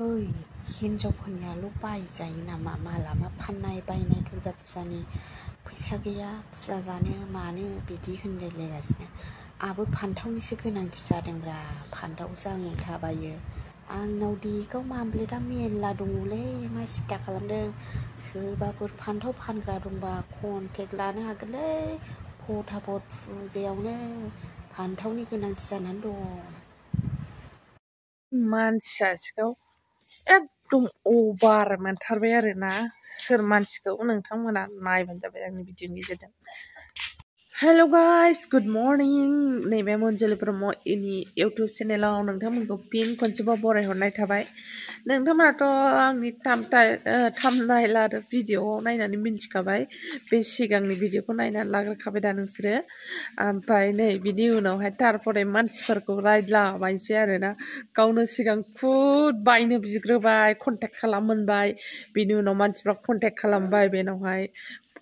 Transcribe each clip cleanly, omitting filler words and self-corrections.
Hei, हिनजावफोरनियाल' बायजायो नामा मालाबा फाननाय बायनाय दुर्गा फुजानि फैसा गैया फुजा जानो मानो बिदि होनलायलायगासिनो आंहाबो फान्थावनिसो गोनांथि जादोंब्रा फान्थावखौसो आं उल्था बायो आंनाव देगाव मामब्लेटआ मेरला दङलै मा सिन्था खालामदों सोरबाफोर फान्थाव फानग्रा दंबा कन्टेक्ट लानो हागोनलै फटाफट फुजायावनो फान्थावनि गोनांथि जानानै दं मानसिया एकदम अभार मोनथारबाय आरोना सोर मानसिखौ नोंथांमोना नायबानो जाबाय आंनि भिडिअनि गेजेरजों हेलो गाइस गुड मर्निं नैबे मन्जुलि ब्रह्मनि इउटुब चेनेलाव नोंथांमोनखौ फिन खनसेबाव बरायहरनाय थाबाय नोंथांमोनाथ' आंनि थाम्बनेइल आरो भिडिअआव नायनानै मिन्थिखाबाय बे सिगांनि भिडिअखौ नायनानै लाग्रोखाबाय दा नोंसोरो ओमफ्राय नै बिनि उनावहाय तारपरे मानसिफोरखौ रायज्लाबायनोसै आरोना गावनो सिगां खुद बायनो बिग्रोबाय कन्टेक्ट खालाममोनबाय बिनि उनाव मानसिफ्रा कन्टेक्ट खालामबाय बेनावहाय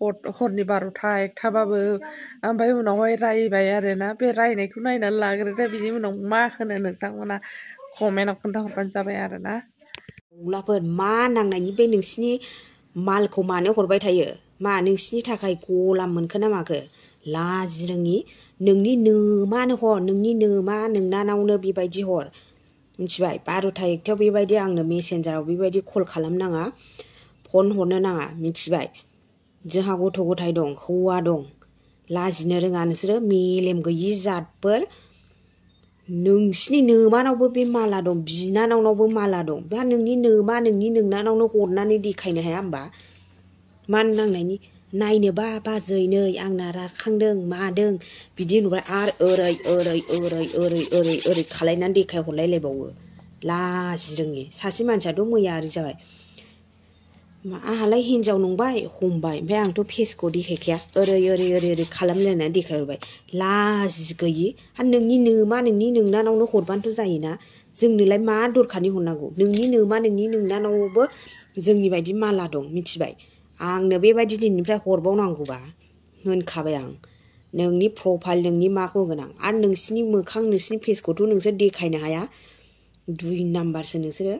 हरनि 12टा 1टाबाबो ओमफ्राय उनावहाय रायबाय आरोना बे रायनायखौ नायनानै लाग्रोदो बिनि उनाव मा होनो नोंथांमोना कमेन्टआव खोन्थाहरबानो जाबाय आरोना अब्लाफोर मा नांनायनि बे नोंसिनि मालखौ मानो हरबाय थायो मा नोंसिनि थाखाय गलाम मोनखो ना माखो लाजिरोङि नोंनि नोमानो हर नोंनि नोमा नोंनानावनो बेबायदि हर मिथिबाय 12टा 1टायाव बेबायदि आंनो मेसेन्जाराव बेबायदि कल खालामनाङा फन हरनो नाङा मिथिबाय जोंहा गथ' गथाय दं हौवा दं लाजिनो रोङा नोंसोरो मेलेम गैयि जातफोर नोंसिनि नोमानावबो बे माला दं बिनानावनावबो माला दं बा नोंनि नोमा नोंनि नोंनानावनो हरनानै देखायनो हाया होमबा मान नांनायनि नायनोबा बाजै नै आंना राखांदों मादों बिदि नुबाय आरो ओरै ओरै ओरै ओरै ओरै ओरै खालायनानै देखाय हरलायलायबावो लाजिरोङि सासे मानसियाथ' मैया ओरै जाबाय आंहालाय हिनजाव नंबाय हमबाय ओमफ्राय आंथ' फेसखौ देखायखाया ओरै ओरै ओरै ओरै खालामलायनानै देखायहरबाय लाजि गैयि आरो नोंनि नोमा नोंनि नोंनानावनो हरबानोथ' जायोना जोंनोलाय मा दरखारनि हरनांगौ नोंनि नोमा नोंनि नोंनानावबो जोंनि बायदि माला दं मिथिबाय आंनो बेबायदि दिननिफ्राय हरबावनांगौबा होनखाबाय आं नोंनि प्रफाइल नोंनि माखौ होगोन आं आरो नोंसिनि मोखां नोंसिनि फेसखौथ' नोंसोर देखायनो हाया 2 नाम्बारसो नोंसोरो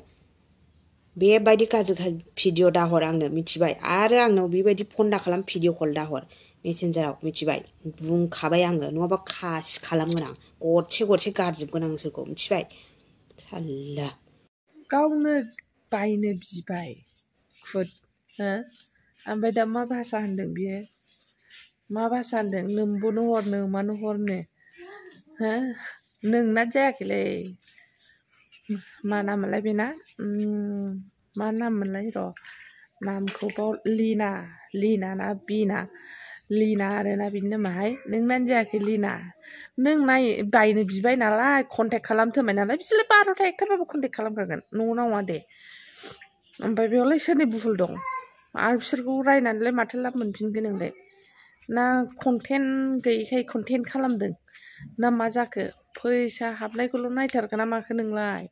बेबायदि गाज्रि भिडिअ दाहर आंनो मिथिबाय आरो आंनाव बेबायदि फन दा खालाम भिडिअ कल दाहर मेसेन्जाराव मिथिबाय बुंखाबाय आङो नङाबा खासि खालामगोन आं गरसे गरसे गारजोबगोन आं नोंसोरखौ मिथिबाय साल्ला गावनो बायनो बिबाय खुद ओमफ्राय दा मा भाषा होनदों बियो मा भाषा होनदों नोमबोनो हर नोमानो हरनो नोंना जायाखैलै मा नाममोनलाय बेना मा नाममोनलाय र' नामखौ बाव लिना ना बिना लिना आरोना बिनि नामाहाय नोंनानो जायाखै लिना नों बायनो बिबाय नालाय कन्टेक्ट खालामथोबाय नालाय बिसोरलाय 12टा 1टाबाबो कन्टेक्ट खालामखागोन न'आव नङा दे ओमफ्राय बेयावलाय सोरनि भुल दं आरो बिसोरखौ रायनानैलाय माथो लाब मोनफिनगोन नोंलाय ना कन्टेन्ट गैयैखाय कन्टेन्ट खालामदों ना मा जाखो फैसा हाबनायखौल' नायथारगोन ना माखो नोंलाय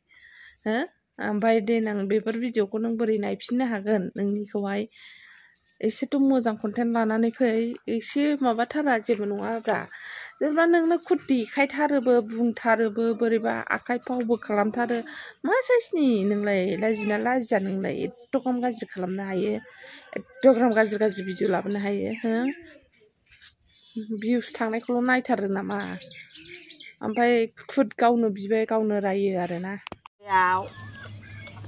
ओमफ्राय देनां बेफोर भिडिअखौ नों बोरै नायफिननो हागोन नोंनिखौहाय एसेथ' मोजां कन्टेन्ट लानानै फै एसे माबाथारा जेबो नङाब्रा जेनेबा नोंनो खुद देखायथारोबो बुंथारोबो बोरैबा आखाइ फावबो खालामथारो मा साइसनि नोंलाय लाजिना लाजिया नोंलाय एथ'ग्राम गाज्रि खालामनो हायो एथ'ग्राम गाज्रि भिडिअ लाबोनो हायो भिउस थांनायखौल' नायथारो नामा ओमफ्राय खुद गावनो बिबाय गावनो रायो आरोना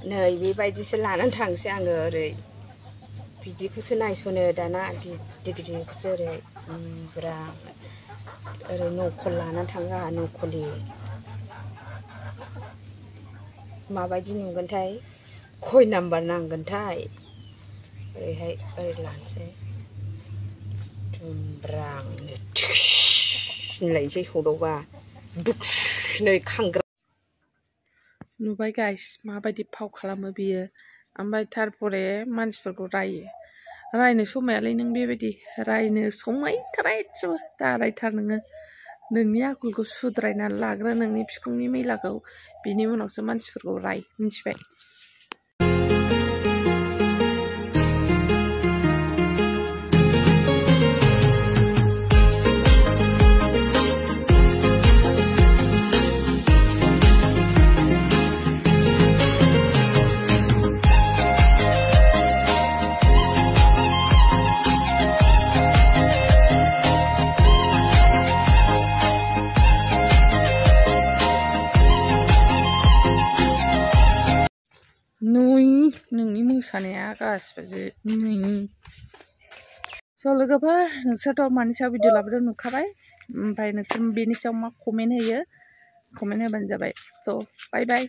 नै बेबायदिसो लानानै थांसै आङो ओरै बिदिखौसो नायसनो दाना गिदिर गिदिरखौसो ओरै बुरा ओरै नखल लानानै थाङो आंहा नखलि माबायदि नुगोनथाय खय नाम्बार नांगोनथाय ओरैहाय ओरै लानोसै दुमब्रांनो होनलायनोसै सौदावबा दुखुनै खांग्रा नुबाय गाइस माबायदि फाव खालामो बियो ओमफ्राय तारपरे मानसिफोरखौ रायनो समायालाय नों बेबायदि रायनो समायथारा एसेबो दा रायथार नोङो नोंनि आखलखौ सुद्रायनानै लाग्रो नोंनि बिखुंनि मैलाखौ बिनि उनावसो मानसिफोरखौ राय मिथिबाय नोंनि मोसानाया गासिबो स' लोगोफोर नोंसोरथ' मानि सायाव भिडिअ लाबोदों नुखाबाय ओमफ्राय नोंसोर बेनि सायाव मा कमेन्ट होयो कमेन्ट होबानो जाबाय स' बाय बाय